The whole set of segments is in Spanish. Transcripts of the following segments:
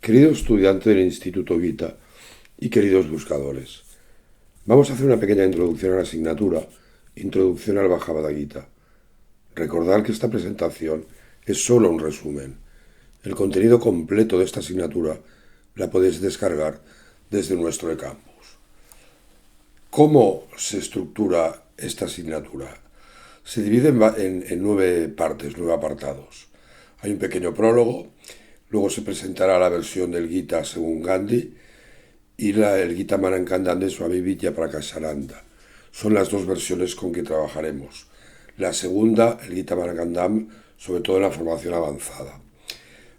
Querido estudiante del Instituto Gita y queridos buscadores, vamos a hacer una pequeña introducción a la asignatura Introducción al Bhagavad Gita. Recordad que esta presentación es solo un resumen. El contenido completo de esta asignatura la podéis descargar desde nuestro eCampus. ¿Cómo se estructura esta asignatura? Se divide en 9 partes, 9 apartados. Hay un pequeño prólogo, luego se presentará la versión del Gita según Gandhi y el Gita Manankandam de Swami Vidyaprakashananda. Son las dos versiones con que trabajaremos. La segunda, el Gita Manankandam, sobre todo en la formación avanzada.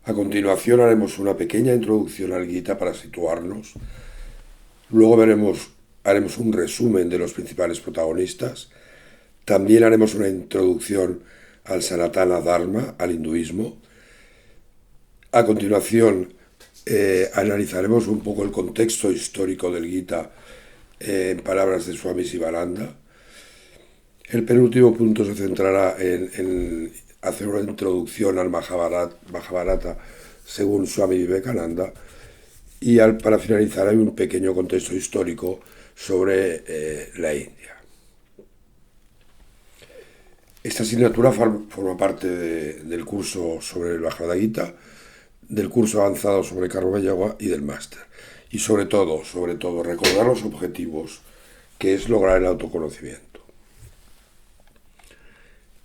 A continuación haremos una pequeña introducción al Gita para situarnos. Luego haremos un resumen de los principales protagonistas. También haremos una introducción al Sanatana Dharma, al hinduismo. A continuación analizaremos un poco el contexto histórico del Gita en palabras de Swami Sivananda. El penúltimo punto se centrará en hacer una introducción al Mahabharata según Swami Vivekananda y para finalizar hay un pequeño contexto histórico sobre la India. Esta asignatura forma parte del curso sobre el Bhagavad Gita, del curso avanzado sobre Karma Yoga y del máster. Y sobre todo, recordar los objetivos, que es lograr el autoconocimiento.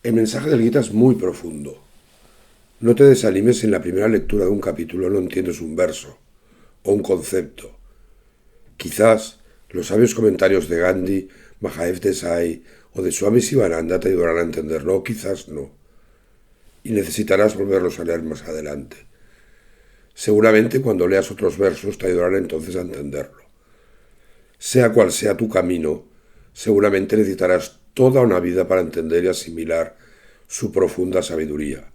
El mensaje del Gita es muy profundo. No te desanimes si en la primera lectura de un capítulo no entiendes un verso o un concepto. Quizás los sabios comentarios de Gandhi, Mahadev Desai o de Swami Sivananda te ayudarán a entenderlo, o quizás no. Y necesitarás volverlos a leer más adelante. Seguramente cuando leas otros versos te ayudarán entonces a entenderlo. Sea cual sea tu camino, seguramente necesitarás toda una vida para entender y asimilar su profunda sabiduría.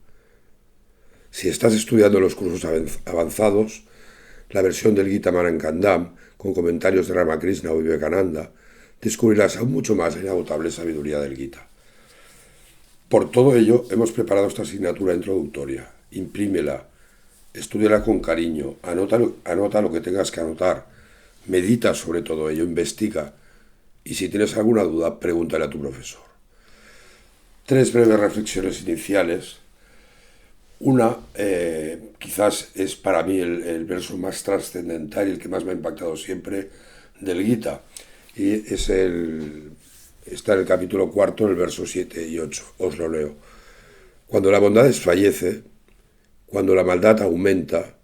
Si estás estudiando los cursos avanzados, la versión del Gita Manankandam, con comentarios de Ramakrishna o Vivekananda, descubrirás aún mucho más la inagotable sabiduría del Gita. Por todo ello, hemos preparado esta asignatura introductoria. Imprímela, estúdiala con cariño, anota lo que tengas que anotar, medita sobre todo ello, investiga y si tienes alguna duda, pregúntale a tu profesor. 3 breves reflexiones iniciales. Una, quizás es para mí el verso más trascendental y el que más me ha impactado siempre del Gita, y está en el capítulo 4, el verso 7 y 8. Os lo leo. Cuando la bondad desfallece, cuando la maldad aumenta,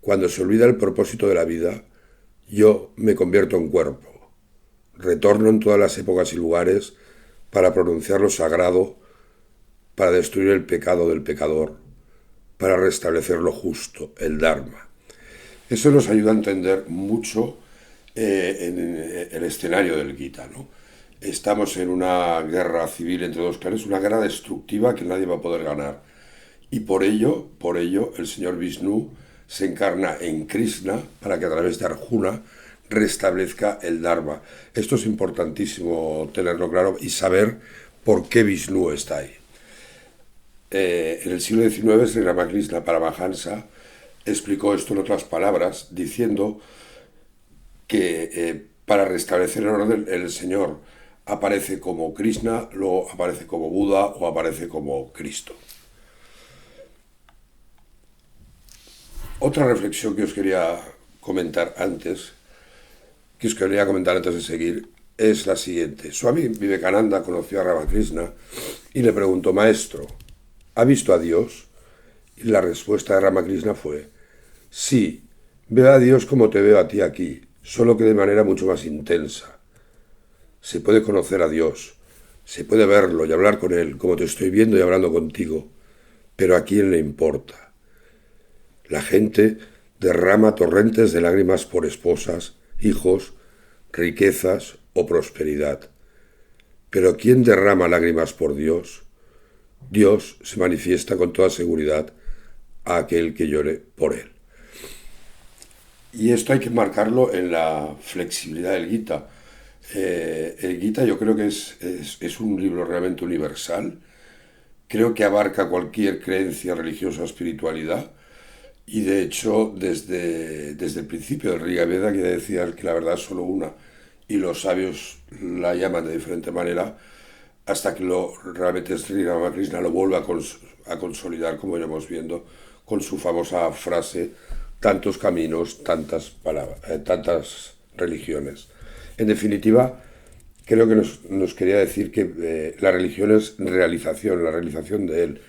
cuando se olvida el propósito de la vida, yo me convierto en cuerpo. Retorno en todas las épocas y lugares para pronunciar lo sagrado, para destruir el pecado del pecador, para restablecer lo justo, el Dharma. Eso nos ayuda a entender mucho en el escenario del Gita, ¿no? Estamos en una guerra civil entre dos clanes, una guerra destructiva que nadie va a poder ganar. Y por ello, el señor Vishnu se encarna en Krishna para que a través de Arjuna restablezca el Dharma. Esto es importantísimo tenerlo claro y saber por qué Vishnu está ahí. En el siglo XIX, Sri Ramakrishna Paramahansa explicó esto en otras palabras, diciendo que para restablecer el orden el Señor aparece como Krishna, luego aparece como Buda o aparece como Cristo. Otra reflexión que os quería comentar antes de seguir, es la siguiente. Swami Vivekananda conoció a Ramakrishna y le preguntó: Maestro, ¿ha visto a Dios? Y la respuesta de Ramakrishna fue: sí, veo a Dios como te veo a ti aquí, solo que de manera mucho más intensa. Se puede conocer a Dios, se puede verlo y hablar con Él, como te estoy viendo y hablando contigo, pero ¿a quién le importa? La gente derrama torrentes de lágrimas por esposas, hijos, riquezas o prosperidad. Pero ¿quién derrama lágrimas por Dios? Dios se manifiesta con toda seguridad a aquel que llore por Él. Y esto hay que marcarlo en la flexibilidad del Gita. El Gita yo creo que es un libro realmente universal. Creo que abarca cualquier creencia religiosa o espiritualidad. Y de hecho, desde el principio del Riga Veda, que decía que la verdad es solo una, y los sabios la llaman de diferente manera, hasta que realmente Sri Ramakrishna lo vuelve a consolidar, como iremos viendo, con su famosa frase, tantos caminos, tantas religiones. En definitiva, creo que nos quería decir que la religión es realización, la realización de él.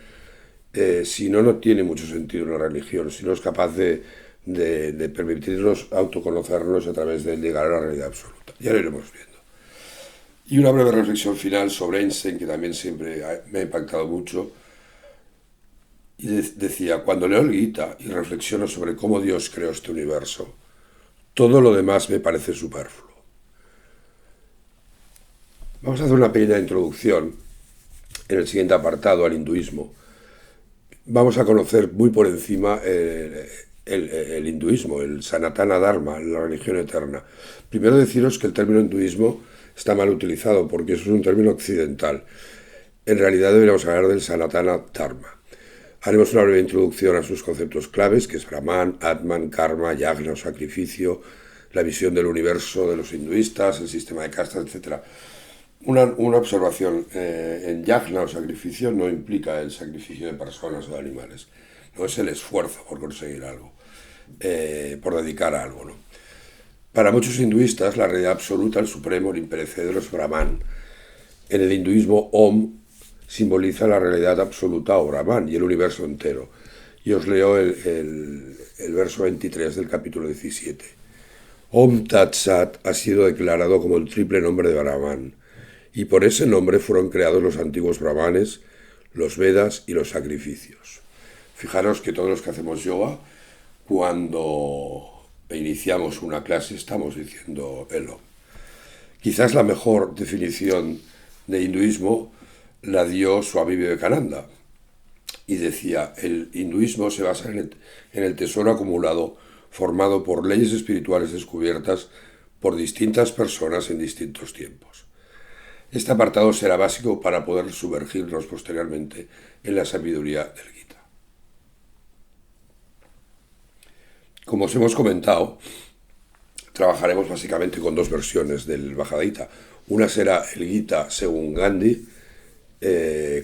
Si no, no tiene mucho sentido una religión, si no es capaz de permitirnos autoconocernos a través de llegar a la realidad absoluta. Ya lo iremos viendo. Y una breve reflexión final sobre Einstein, que también siempre me ha impactado mucho. Y decía, cuando leo el Gita y reflexiono sobre cómo Dios creó este universo, todo lo demás me parece superfluo. Vamos a hacer una pequeña introducción en el siguiente apartado al hinduismo. Vamos a conocer muy por encima el hinduismo, el Sanatana Dharma, la religión eterna. Primero deciros que el término hinduismo está mal utilizado porque eso es un término occidental. En realidad deberíamos hablar del Sanatana Dharma. Haremos una breve introducción a sus conceptos claves, que es Brahman, Atman, Karma, Yagna o sacrificio, la visión del universo de los hinduistas, el sistema de castas, etc. Una observación, en yajna o sacrificio no implica el sacrificio de personas o de animales, no es el esfuerzo por conseguir algo, por dedicar a algo, ¿no? Para muchos hinduistas la realidad absoluta, el supremo, el imperecedero es Brahman. En el hinduismo Om simboliza la realidad absoluta o Brahman y el universo entero. Y os leo el verso 23 del capítulo 17. Om Tat Sat ha sido declarado como el triple nombre de Brahman, y por ese nombre fueron creados los antiguos brahmanes, los Vedas y los sacrificios. Fijaros que todos los que hacemos yoga, cuando iniciamos una clase, estamos diciendo el Om. Quizás la mejor definición de hinduismo la dio Swami Vivekananda, y decía, el hinduismo se basa en el tesoro acumulado formado por leyes espirituales descubiertas por distintas personas en distintos tiempos. Este apartado será básico para poder sumergirnos posteriormente en la sabiduría del Gita. Como os hemos comentado, trabajaremos básicamente con dos versiones del Bhagavad Gita. Una será el Gita según Gandhi,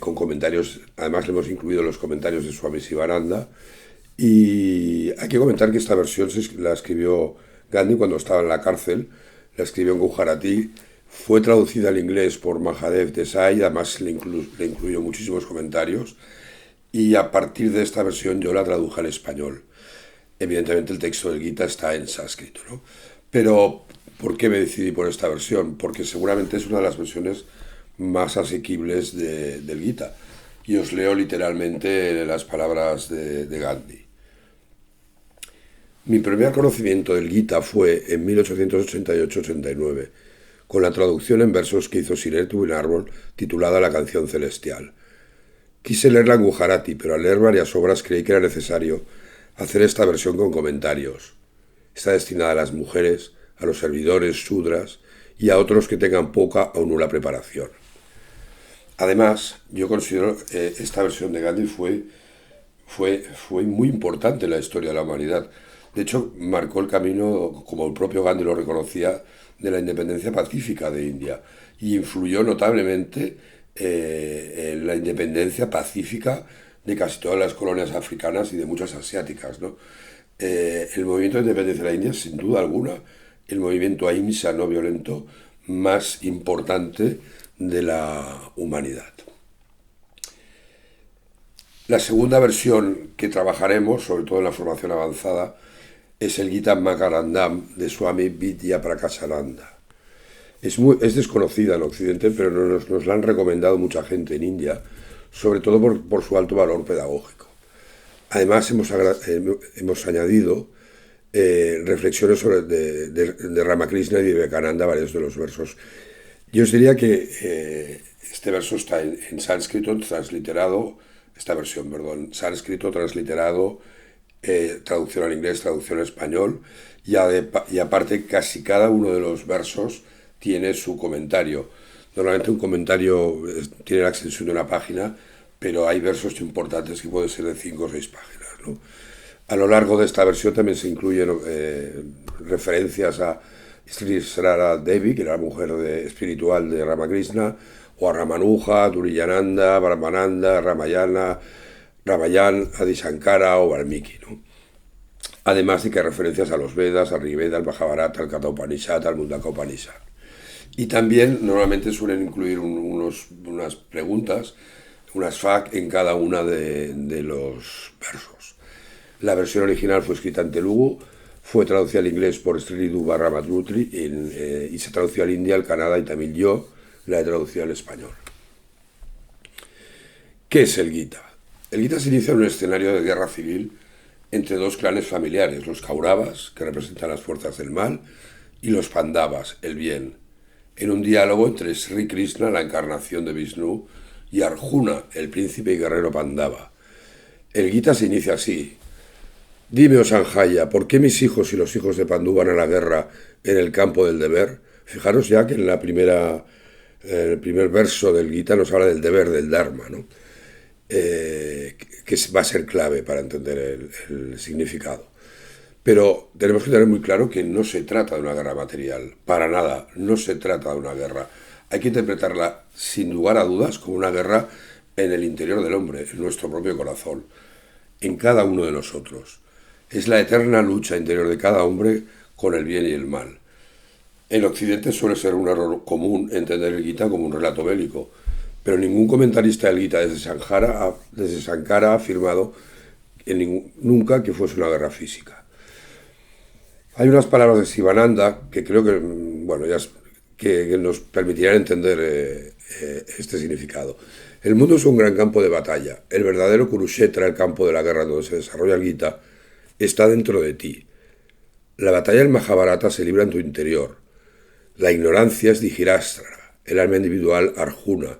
con comentarios, además le hemos incluido los comentarios de Swami Sivananda, y hay que comentar que esta versión la escribió Gandhi cuando estaba en la cárcel, la escribió en Gujarati, fue traducida al inglés por Mahadev Desai, además le incluyó muchísimos comentarios, y a partir de esta versión yo la traduje al español. Evidentemente el texto del Gita está en sánscrito, ¿no? Pero, ¿por qué me decidí por esta versión? Porque seguramente es una de las versiones más asequibles del Gita. Y os leo literalmente las palabras de Gandhi. Mi primer conocimiento del Gita fue en 1888-89, con la traducción en versos que hizo Siret Winarbol titulada La canción celestial. Quise leerla en Gujarati, pero al leer varias obras creí que era necesario hacer esta versión con comentarios. Está destinada a las mujeres, a los servidores, shudras y a otros que tengan poca o nula preparación. Además, yo considero que esta versión de Gandhi fue muy importante en la historia de la humanidad. De hecho, marcó el camino, como el propio Gandhi lo reconocía, de la independencia pacífica de India y influyó notablemente en la independencia pacífica de casi todas las colonias africanas y de muchas asiáticas, ¿no? El movimiento de independencia de la India, sin duda alguna, el movimiento ahimsa no violento más importante de la humanidad. La segunda versión que trabajaremos, sobre todo en la formación avanzada, es el Gita Makarandam de Swami Vidyaprakashananda. Es desconocida en Occidente, pero nos la han recomendado mucha gente en India, sobre todo por su alto valor pedagógico. Además, hemos añadido reflexiones de Ramakrishna y de Vivekananda a varios de los versos. Yo os diría que este verso está en sánscrito transliterado, esta versión, perdón, sánscrito transliterado, traducción al inglés, traducción al español, y aparte casi cada uno de los versos tiene su comentario. Normalmente un comentario tiene la extensión de una página, pero hay versos importantes que pueden ser de 5 o 6 páginas, ¿no? A lo largo de esta versión también se incluyen referencias a Sri Sarada Devi, que era la mujer espiritual de Ramakrishna, o a Ramanuja, Duriyananda, Brahmananda, Ramayan, Adi Shankara o Valmiki, ¿no? Además de que hay referencias a los Vedas, al Rigveda, al Mahabharata, al Katha Upanishad, al Mundaka Upanishad. Y también normalmente suelen incluir unas preguntas, unas FAQ en cada una de los versos. La versión original fue escrita en Telugu, fue traducida al inglés por Sridhar Ramaswamy y se tradució al hindi, al Kannada y también yo la he traducido al español. ¿Qué es el Gita? El Gita se inicia en un escenario de guerra civil entre dos clanes familiares, los Kauravas, que representan las fuerzas del mal, y los Pandavas, el bien, en un diálogo entre Sri Krishna, la encarnación de Vishnu, y Arjuna, el príncipe y guerrero Pandava. El Gita se inicia así: dime, oh Sanjaya, ¿por qué mis hijos y los hijos de Pandú van a la guerra en el campo del deber? Fijaros ya que en el primer verso del Gita nos habla del deber, del Dharma, ¿no? Que va a ser clave para entender el significado. Pero tenemos que tener muy claro que no se trata de una guerra material, para nada, no se trata de una guerra. Hay que interpretarla, sin lugar a dudas, como una guerra en el interior del hombre, en nuestro propio corazón, en cada uno de nosotros. Es la eterna lucha interior de cada hombre con el bien y el mal. En Occidente suele ser un error común entender el Gita como un relato bélico, pero ningún comentarista del Gita desde Sankara ha afirmado nunca que fuese una guerra física. Hay unas palabras de Sivananda que creo que, que nos permitirán entender este significado. El mundo es un gran campo de batalla. El verdadero Kurukshetra, el campo de la guerra donde se desarrolla el Gita, está dentro de ti. La batalla del Mahabharata se libra en tu interior. La ignorancia es Dhritarashtra, el alma individual Arjuna.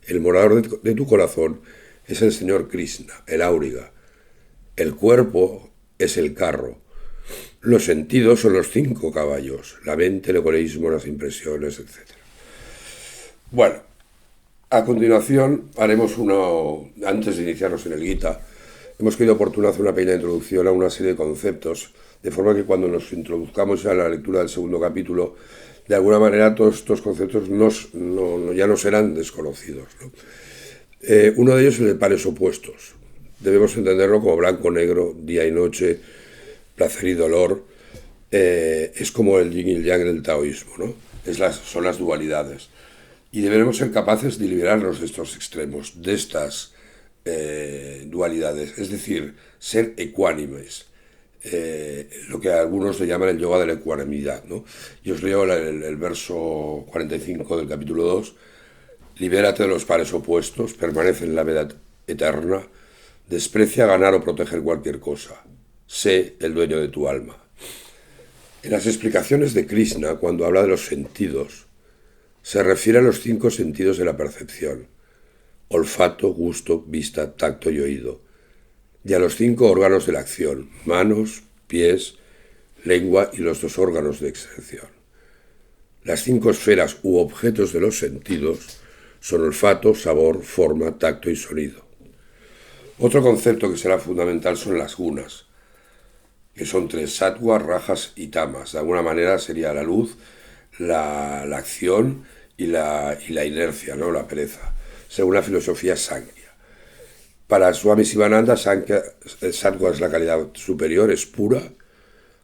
El morador de tu corazón es el Señor Krishna, el áuriga. El cuerpo es el carro. Los sentidos son los 5 caballos, la mente, el egoísmo, las impresiones, etc. Bueno, a continuación haremos antes de iniciarnos en el Gita, hemos creído oportuno hacer una pequeña introducción a una serie de conceptos, de forma que cuando nos introduzcamos a la lectura del segundo capítulo, de alguna manera todos estos conceptos ya no serán desconocidos, ¿no? Uno de ellos es el de pares opuestos. Debemos entenderlo como blanco, negro, día y noche, placer y dolor. Es como el yin y el yang del taoísmo, ¿no? Son las dualidades. Y debemos ser capaces de liberarnos de estos extremos, de estas dualidades, es decir, ser ecuánimes. Lo que algunos le llaman el yoga de la ecuanimidad, ¿no? Y os leo el verso 45 del capítulo 2. Libérate de los pares opuestos, permanece en la verdad eterna, desprecia ganar o proteger cualquier cosa, sé el dueño de tu alma. En las explicaciones de Krishna, cuando habla de los sentidos, se refiere a los 5 sentidos de la percepción: olfato, gusto, vista, tacto y oído, y a los 5 órganos de la acción: manos, pies, lengua y los 2 órganos de excepción. Las 5 esferas u objetos de los sentidos son olfato, sabor, forma, tacto y sonido. Otro concepto que será fundamental son las gunas, que son 3: sattva, rajas y tamas. De alguna manera sería la luz, la acción y la inercia, ¿no? La pereza, según la filosofía Sankhya. Para Swami Sivananda, sattva es la calidad superior, es pura,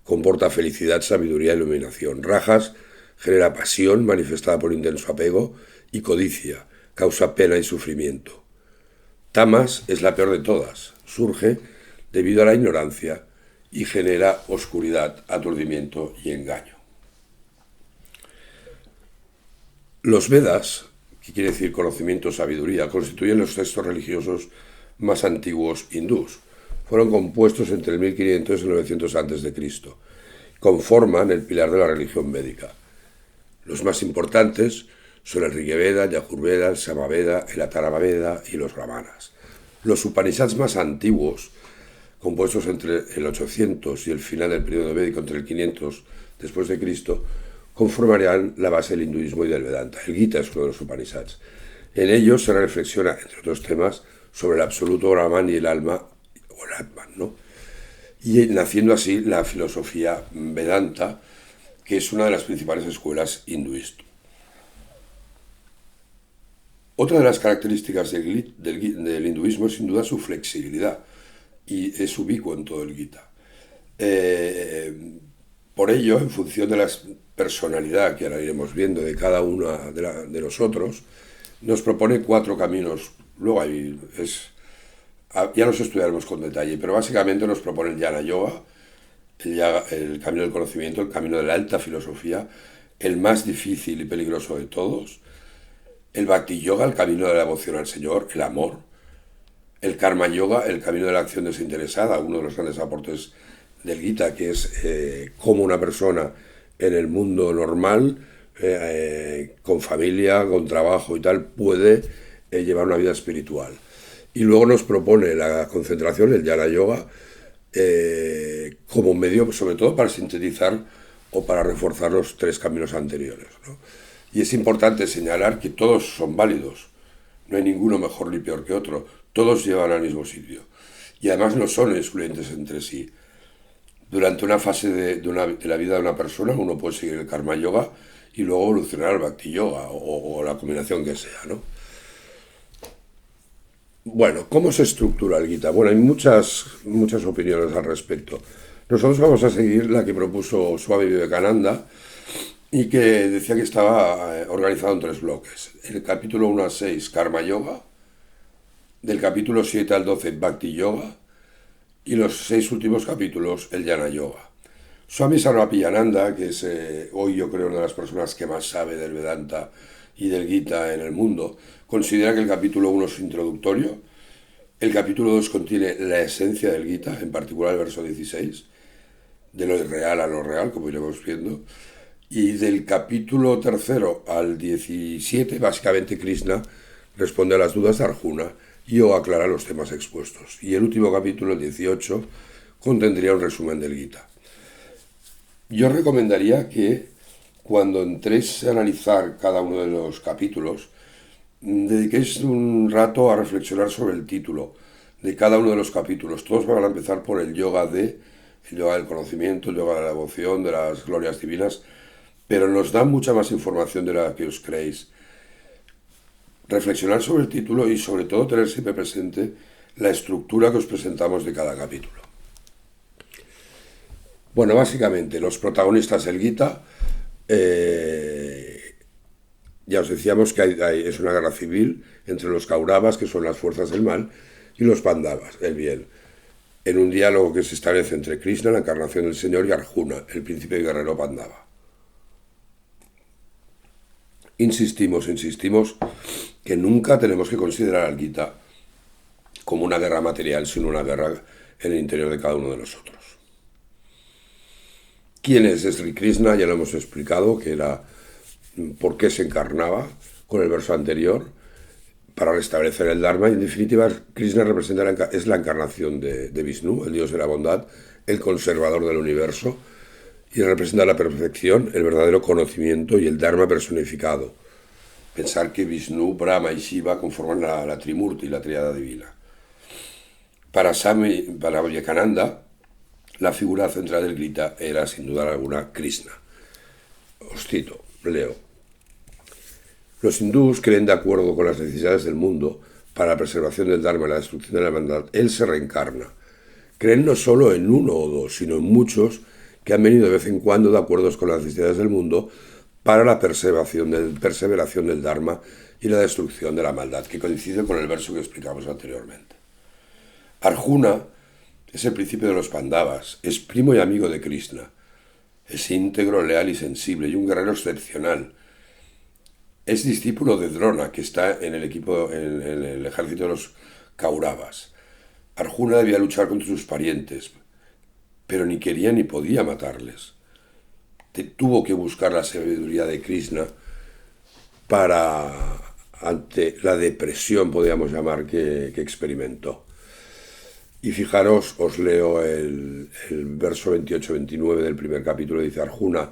comporta felicidad, sabiduría e iluminación. Rajas genera pasión manifestada por intenso apego y codicia, causa pena y sufrimiento. Tamas es la peor de todas, surge debido a la ignorancia y genera oscuridad, aturdimiento y engaño. Los Vedas, que quiere decir conocimiento o sabiduría, constituyen los textos religiosos más antiguos hindús. Fueron compuestos entre el 1500 y el 900 a.C. Conforman el pilar de la religión védica. Los más importantes son el Rigveda, el Yajurveda, el Samaveda, el Atharvaveda y los Brahmanas. Los Upanishads más antiguos, compuestos entre el 800 y el final del periodo védico, entre el 500 después de Cristo, conformarían la base del hinduismo y del Vedanta. El Gita es uno de los Upanishads. En ellos se reflexiona, entre otros temas, sobre el absoluto Brahman y el alma, o el Atman, ¿no? y naciendo así la filosofía Vedanta, que es una de las principales escuelas hinduistas. Otra de las características del hinduismo es sin duda su flexibilidad, y es ubicuo en todo el Gita. Por ello, en función de la personalidad que ahora iremos viendo de cada uno de nosotros, nos propone 4 caminos. Luego ya los estudiaremos con detalle, pero básicamente nos propone el Jnana Yoga, el camino del conocimiento, el camino de la alta filosofía, el más difícil y peligroso de todos, el Bhakti Yoga, el camino de la devoción al Señor, el amor, el Karma Yoga, el camino de la acción desinteresada, uno de los grandes aportes del Gita, que es cómo una persona en el mundo normal, con familia, con trabajo y tal, puede llevar una vida espiritual. Y luego nos propone la concentración, el Jnana Yoga, como medio, sobre todo para sintetizar o para reforzar los 3 caminos anteriores, ¿no? Y es importante señalar que todos son válidos, no hay ninguno mejor ni peor que otro, todos llevan al mismo sitio. Y además no son excluyentes entre sí. Durante una fase de la vida de una persona uno puede seguir el Karma Yoga y luego evolucionar al Bhakti Yoga o la combinación que sea, ¿no? Bueno, ¿cómo se estructura el Gita? Bueno, hay muchas opiniones al respecto. Nosotros vamos a seguir la que propuso Swami Vivekananda y que decía que estaba organizado en 3 bloques. El capítulo 1 al 6, Karma Yoga, del capítulo 7 al 12, Bhakti Yoga, y los 6 últimos capítulos, el Jnana Yoga. Swami Sarvapriyananda, que es hoy yo creo una de las personas que más sabe del Vedanta y del Gita en el mundo, considera que el capítulo 1 es introductorio, el capítulo 2 contiene la esencia del Gita, en particular el verso 16, de lo irreal a lo real, como iremos viendo, y del capítulo 3 al 17, básicamente Krishna responde a las dudas de Arjuna y o aclara los temas expuestos. Y el último capítulo, el 18, contendría un resumen del Gita. Yo recomendaría que cuando entréis a analizar cada uno de los capítulos, dediquéis un rato a reflexionar sobre el título de cada uno de los capítulos. Todos van a empezar por el yoga del conocimiento, el yoga de la devoción, de las glorias divinas, pero nos da mucha más información de la que os creéis. Reflexionar sobre el título y sobre todo tener siempre presente la estructura que os presentamos de cada capítulo. Bueno, básicamente los protagonistas del Gita, ya os decíamos que es una guerra civil entre los Kauravas, que son las fuerzas del mal, y los Pandavas, el bien, en un diálogo que se establece entre Krishna, la encarnación del Señor, y Arjuna, el príncipe guerrero Pandava. Insistimos que nunca tenemos que considerar al Gita como una guerra material, sino una guerra en el interior de cada uno de nosotros. ¿Quién es Sri Krishna? Ya lo hemos explicado, que era por qué se encarnaba con el verso anterior, para restablecer el Dharma. Y en definitiva, Krishna es la encarnación de Vishnu, el dios de la bondad, el conservador del universo, y representa la perfección, el verdadero conocimiento y el Dharma personificado. Pensar que Vishnu, Brahma y Shiva conforman la Trimurti, la triada divina. Para Vivekananda, la figura central del Gita era sin duda alguna Krishna. Os cito, leo. Los hindús creen, de acuerdo con las necesidades del mundo, para la preservación del Dharma y la destrucción de la maldad, él se reencarna. Creen no solo en uno o dos, sino en muchos que han venido de vez en cuando de acuerdo con las necesidades del mundo para la perseveración del Dharma y la destrucción de la maldad, que coincide con el verso que explicamos anteriormente. Arjuna es el príncipe de los Pandavas, es primo y amigo de Krishna, es íntegro, leal y sensible y un guerrero excepcional. Es discípulo de Drona, que está en el ejército de los Kauravas. Arjuna debía luchar contra sus parientes, pero ni quería ni podía matarles. Tuvo que buscar la sabiduría de Krishna ante la depresión, podríamos llamar, que experimentó. Y fijaros, os leo el verso 28-29 del primer capítulo, dice Arjuna,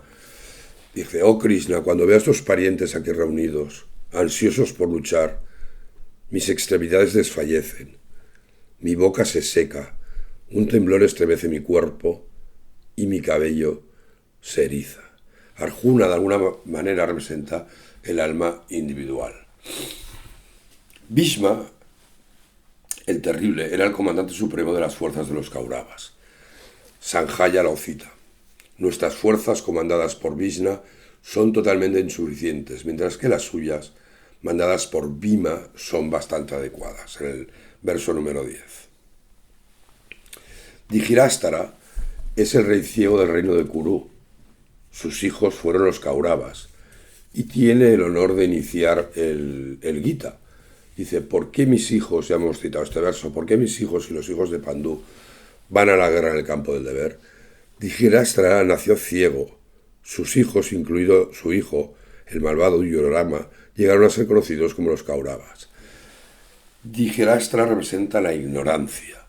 dice, oh Krishna, cuando veo a estos parientes aquí reunidos, ansiosos por luchar, mis extremidades desfallecen, mi boca se seca, Un temblor estremece mi cuerpo y mi cabello se eriza. Arjuna de alguna manera representa el alma individual. Bhishma, el terrible, era el comandante supremo de las fuerzas de los Kauravas. Sanjaya lo cita. Nuestras fuerzas comandadas por Bhishma son totalmente insuficientes, mientras que las suyas, mandadas por Bhima, son bastante adecuadas. En el verso número 10. Dhritarashtra es el rey ciego del reino de Kuru. Sus hijos fueron los Kauravas y tiene el honor de iniciar el Gita. Dice, ¿por qué mis hijos, ya hemos citado este verso, por qué mis hijos y los hijos de Pandú van a la guerra en el campo del deber? Dhritarashtra nació ciego. Sus hijos, incluido su hijo, el malvado Duryodhana, llegaron a ser conocidos como los Kauravas. Dhritarashtra representa la ignorancia.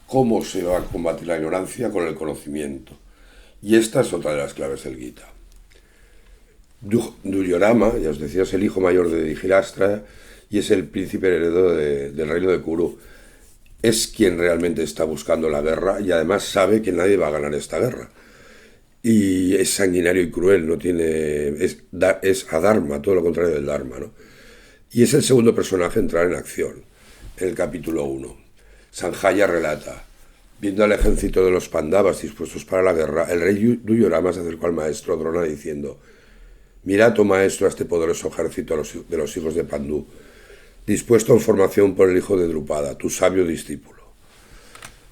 ¿Cómo se va a combatir la ignorancia? Con el conocimiento. Y esta es otra de las claves del Gita. Duryodhana, ya os decía, es el hijo mayor de Dhritarashtra y es el príncipe heredero del reino de Kuru. Es quien realmente está buscando la guerra y además sabe que nadie va a ganar esta guerra. Y es sanguinario y cruel, no tiene, es adharma, todo lo contrario del dharma, ¿no? Y es el segundo personaje a entrar en acción, en el capítulo 1. Sanjaya relata, viendo al ejército de los Pandavas dispuestos para la guerra, el rey Duryodhana se acercó al maestro Drona diciendo, mirad, oh maestro, a este poderoso ejército de los hijos de Pandú, dispuesto en formación por el hijo de Drupada, tu sabio discípulo.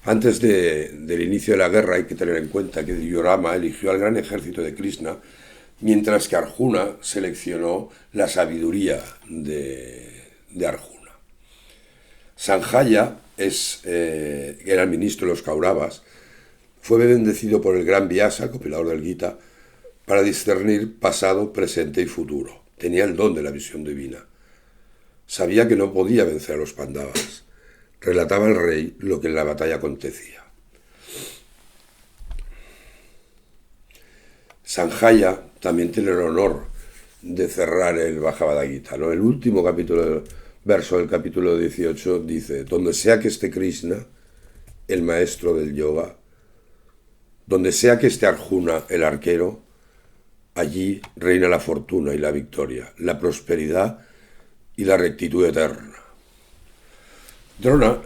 Antes del inicio de la guerra hay que tener en cuenta que Duryodhana eligió al gran ejército de Krishna, mientras que Arjuna seleccionó la sabiduría de Arjuna. Sanjaya era el ministro de los Kauravas, fue bendecido por el gran Vyasa, el compilador del Gita, para discernir pasado, presente y futuro. Tenía el don de la visión divina. Sabía que no podía vencer a los Pandavas. Relataba al rey lo que en la batalla acontecía. Sanjaya también tiene el honor de cerrar el Bhagavad Gita, ¿no? El último verso del capítulo 18 dice, donde sea que esté Krishna, el maestro del yoga, donde sea que esté Arjuna, el arquero, allí reina la fortuna y la victoria, la prosperidad y la rectitud eterna. Drona,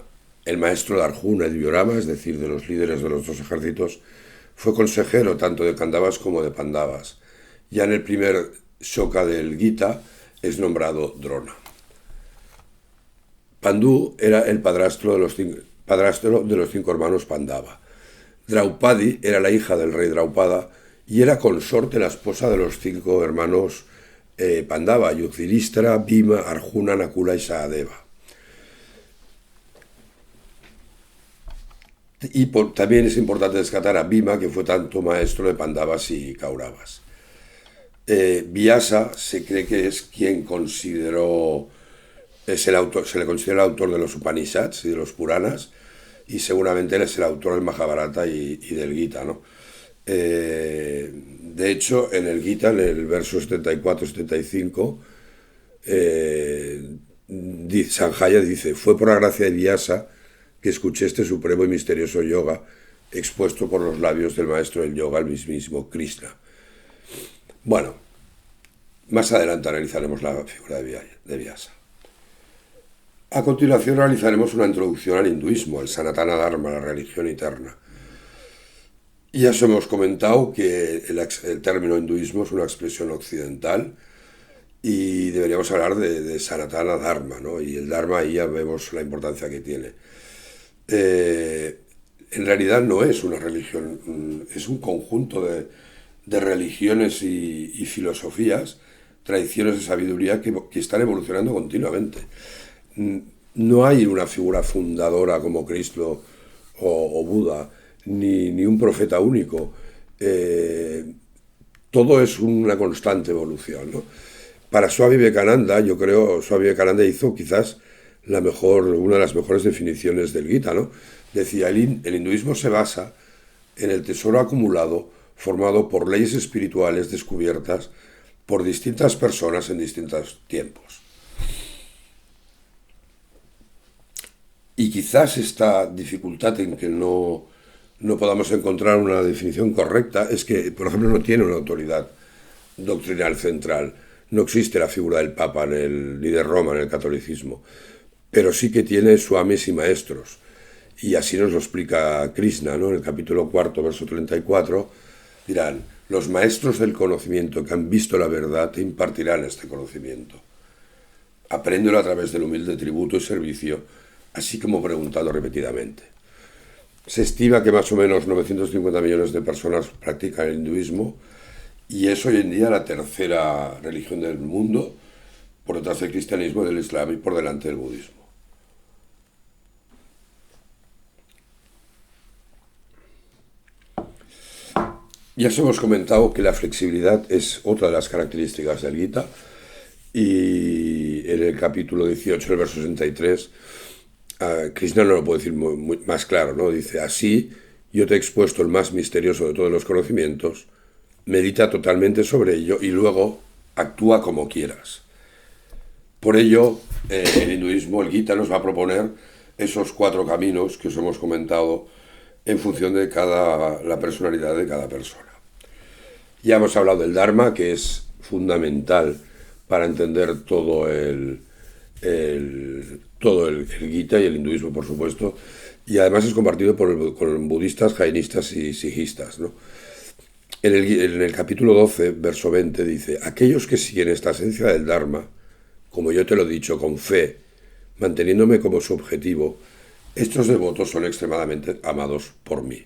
el maestro de Arjuna y Duryodhana, es decir, de los líderes de los dos ejércitos, fue consejero tanto de Kandavas como de Pandavas. Ya en el primer shloka del Gita es nombrado Drona. Pandú era el padrastro de los 5 hermanos Pandava. Draupadi era la hija del rey Draupada y era consorte, la esposa de los 5 hermanos Pandava, Yudhishthira, Bhima, Arjuna, Nakula y Sahadeva. Y también es importante rescatar a Bhima, que fue tanto maestro de Pandavas y Kauravas. Vyasa se cree que es quien se le considera el autor de los Upanishads y de los Puranas, y seguramente él es el autor del Mahabharata y del Gita, ¿no? De hecho, en el Gita, en el verso 74-75, Sanjaya dice, fue por la gracia de Vyasa que escuché este supremo y misterioso yoga expuesto por los labios del maestro del yoga, el mismísimo Krishna. Bueno, más adelante analizaremos la figura de Vyasa. A continuación realizaremos una introducción al hinduismo, al Sanatana Dharma, la religión eterna. Y ya os hemos comentado que el término hinduismo es una expresión occidental y deberíamos hablar de Sanatana Dharma, ¿no? Y el Dharma ahí ya vemos la importancia que tiene. En realidad no es una religión, es un conjunto de religiones y filosofías, tradiciones de sabiduría que están evolucionando continuamente. No hay una figura fundadora como Cristo o Buda, ni un profeta único. Todo es una constante evolución, ¿no? Para Swami Vivekananda, yo creo, Swami Vivekananda hizo quizás una de las mejores definiciones del Gita, ¿no? Decía, el hinduismo se basa en el tesoro acumulado formado por leyes espirituales descubiertas por distintas personas en distintos tiempos. Y quizás esta dificultad en que no podamos encontrar una definición correcta es que, por ejemplo, no tiene una autoridad doctrinal central. No existe la figura del Papa ni de Roma en el catolicismo, pero sí que tiene suames y maestros. Y así nos lo explica Krishna, ¿no? En el capítulo cuarto, verso 34, dirán, los maestros del conocimiento que han visto la verdad te impartirán este conocimiento. Apréndelo a través del humilde tributo y servicio, así como preguntado repetidamente. Se estima que más o menos 950 millones de personas practican el hinduismo y es hoy en día la tercera religión del mundo, por detrás del cristianismo y del islam y por delante del budismo. Ya os hemos comentado que la flexibilidad es otra de las características del Gita y en el capítulo 18, el verso 63, Krishna no lo puede decir más claro, ¿no? Dice, así yo te he expuesto el más misterioso de todos los conocimientos, medita totalmente sobre ello y luego actúa como quieras. Por ello, el hinduismo, el Gita, nos va a proponer esos 4 caminos que os hemos comentado en función de la personalidad de cada persona. Ya hemos hablado del Dharma, que es fundamental para entender todo el Gita y el hinduismo, por supuesto, y además es compartido por budistas, jainistas y sijistas, ¿no? En el capítulo 12, verso 20, dice, aquellos que siguen esta esencia del Dharma, como yo te lo he dicho, con fe, manteniéndome como su objetivo, estos devotos son extremadamente amados por mí.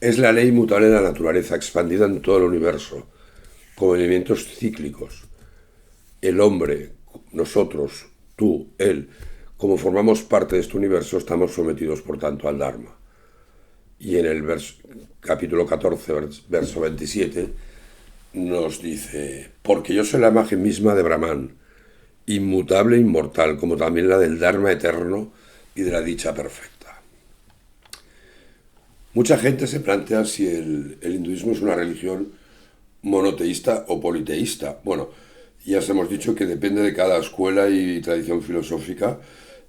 Es la ley inmutable de la naturaleza, expandida en todo el universo, con movimientos cíclicos. El hombre, nosotros, tú, él, como formamos parte de este universo, estamos sometidos, por tanto, al Dharma. Y en el capítulo 14, verso 27, nos dice, porque yo soy la imagen misma de Brahman, inmutable e inmortal, como también la del Dharma eterno y de la dicha perfecta. Mucha gente se plantea si el hinduismo es una religión monoteísta o politeísta. Bueno, ya os hemos dicho que depende de cada escuela y tradición filosófica,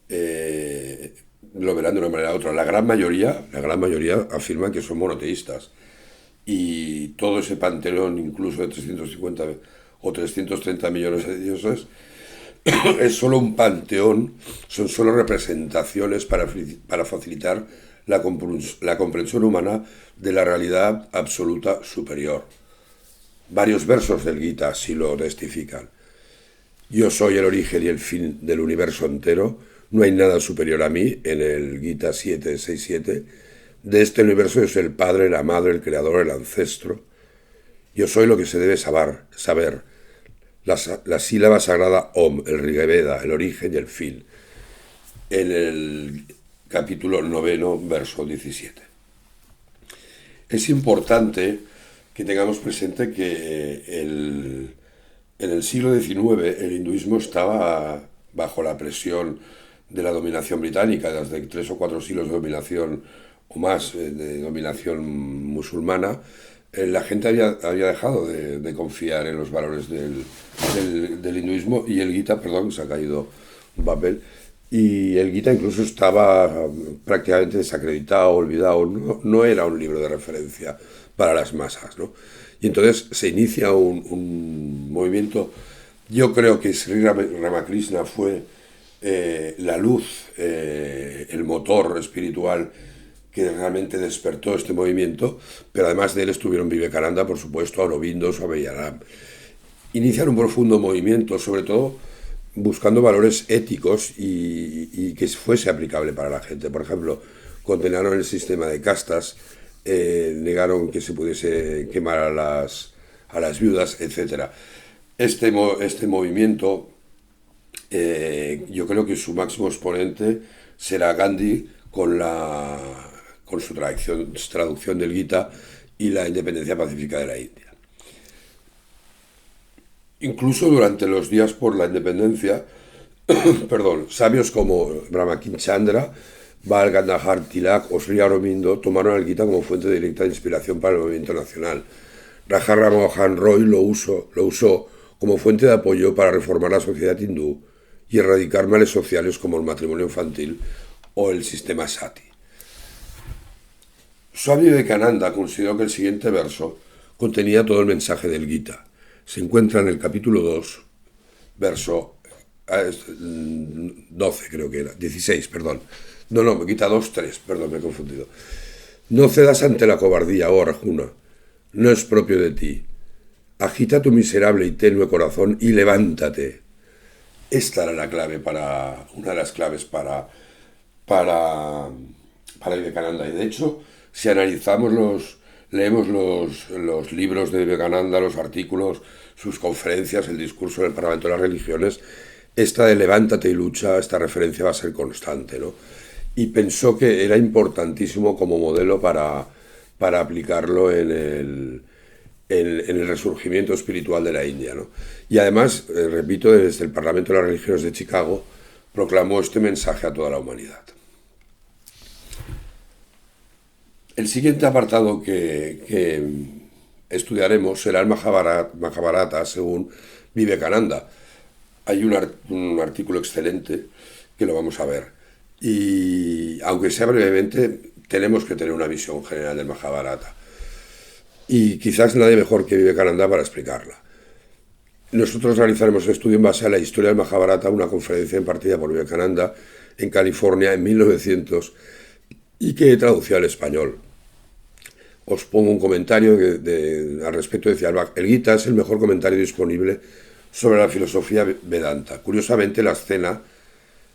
lo verán de una manera u otra. La gran mayoría afirma que son monoteístas. Y todo ese panteón, incluso de 350 o 330 millones de dioses, es solo un panteón, son solo representaciones para facilitar la comprensión humana de la realidad absoluta superior. Varios versos del Gita así lo testifican. Yo soy el origen y el fin del universo entero, no hay nada superior a mí, en el Gita 7.6.7. De este universo yo soy el padre, la madre, el creador, el ancestro. Yo soy lo que se debe saber. La sílaba sagrada Om, el Rigveda, el origen y el fin. En el capítulo 9, verso 17. Es importante que tengamos presente que en el siglo XIX el hinduismo estaba bajo la presión de la dominación británica, desde 3 o 4 siglos de dominación o más de dominación musulmana. La gente había dejado de confiar en los valores del hinduismo y el Gita, se ha caído un papel, y el Gita incluso estaba prácticamente desacreditado, olvidado, no era un libro de referencia para las masas, ¿no? Y entonces se inicia un movimiento. Yo creo que Sri Ramakrishna fue la luz, el motor espiritual que realmente despertó este movimiento, pero además de él estuvieron Vivekananda, por supuesto, Aurobindo, Swami Ramananda. Iniciaron un profundo movimiento, sobre todo buscando valores éticos y que fuese aplicable para la gente. Por ejemplo, condenaron el sistema de castas, negaron que se pudiese quemar a las viudas, etc. Este movimiento, yo creo que su máximo exponente será Gandhi con su traducción del Gita y la independencia pacífica de la India. Incluso durante los días por la independencia, sabios como Brahmakinchandra, Bal Gandhar Tilak o Sri Aurobindo tomaron el Gita como fuente directa de inspiración para el movimiento nacional. Raja Ram Mohan Roy lo usó como fuente de apoyo para reformar la sociedad hindú y erradicar males sociales como el matrimonio infantil o el sistema Sati. Swami Vivekananda consideró que el siguiente verso contenía todo el mensaje del Gita. Se encuentra en el capítulo 2, verso 12, creo que era, 16, perdón. No, Gita 2, 3, perdón, me he confundido. No cedas ante la cobardía, oh Arjuna, no es propio de ti. Agita tu miserable y tenue corazón y levántate. Esta era la clave una de las claves para Vivekananda. Y de hecho, si leemos los libros de Vivekananda, los artículos, sus conferencias, el discurso del Parlamento de las Religiones, esta de levántate y lucha, esta referencia va a ser constante, ¿no? Y pensó que era importantísimo como modelo para aplicarlo en el resurgimiento espiritual de la India, ¿no? Y además, repito, desde el Parlamento de las Religiones de Chicago, proclamó este mensaje a toda la humanidad. El siguiente apartado que estudiaremos será el Mahabharata según Vivekananda. Hay un artículo excelente que lo vamos a ver. Y aunque sea brevemente, tenemos que tener una visión general del Mahabharata. Y quizás nadie mejor que Vivekananda para explicarla. Nosotros realizaremos el estudio en base a la historia del Mahabharata, una conferencia impartida por Vivekananda en California en 1900 y que he traducido al español. Os pongo un comentario al respecto. Decía, el Gita es el mejor comentario disponible sobre la filosofía Vedanta. Curiosamente, la escena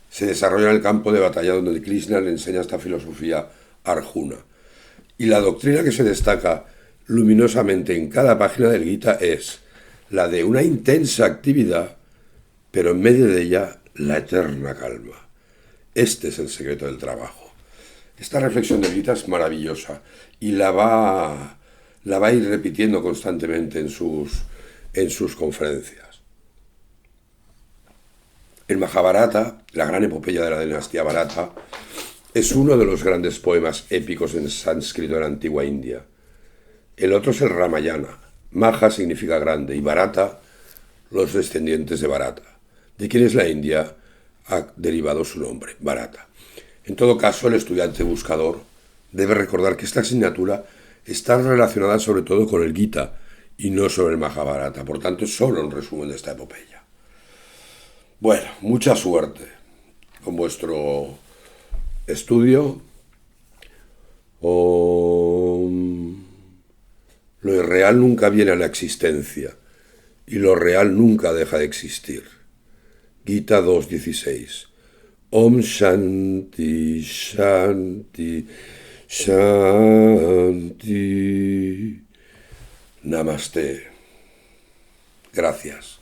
se desarrolla en el campo de batalla donde Krishna le enseña esta filosofía a Arjuna. Y la doctrina que se destaca luminosamente en cada página del Gita es la de una intensa actividad, pero en medio de ella la eterna calma. Este es el secreto del trabajo. Esta reflexión del Gita es maravillosa y la va a ir repitiendo constantemente en sus conferencias. El Mahabharata, la gran epopeya de la dinastía Bharata, es uno de los grandes poemas épicos en sánscrito de la antigua India. El otro es el Ramayana. Maha significa grande y Bharata, los descendientes de Bharata. ¿De quién es la India? Ha derivado su nombre, Bharata. En todo caso, el estudiante buscador debe recordar que esta asignatura está relacionada sobre todo con el Gita y no sobre el Mahabharata. Por tanto, es solo un resumen de esta epopeya. Bueno, mucha suerte con vuestro estudio. Lo irreal nunca viene a la existencia y lo real nunca deja de existir. Gita 2.16. Om Shanti, Shanti, Shanti. Namaste. Gracias.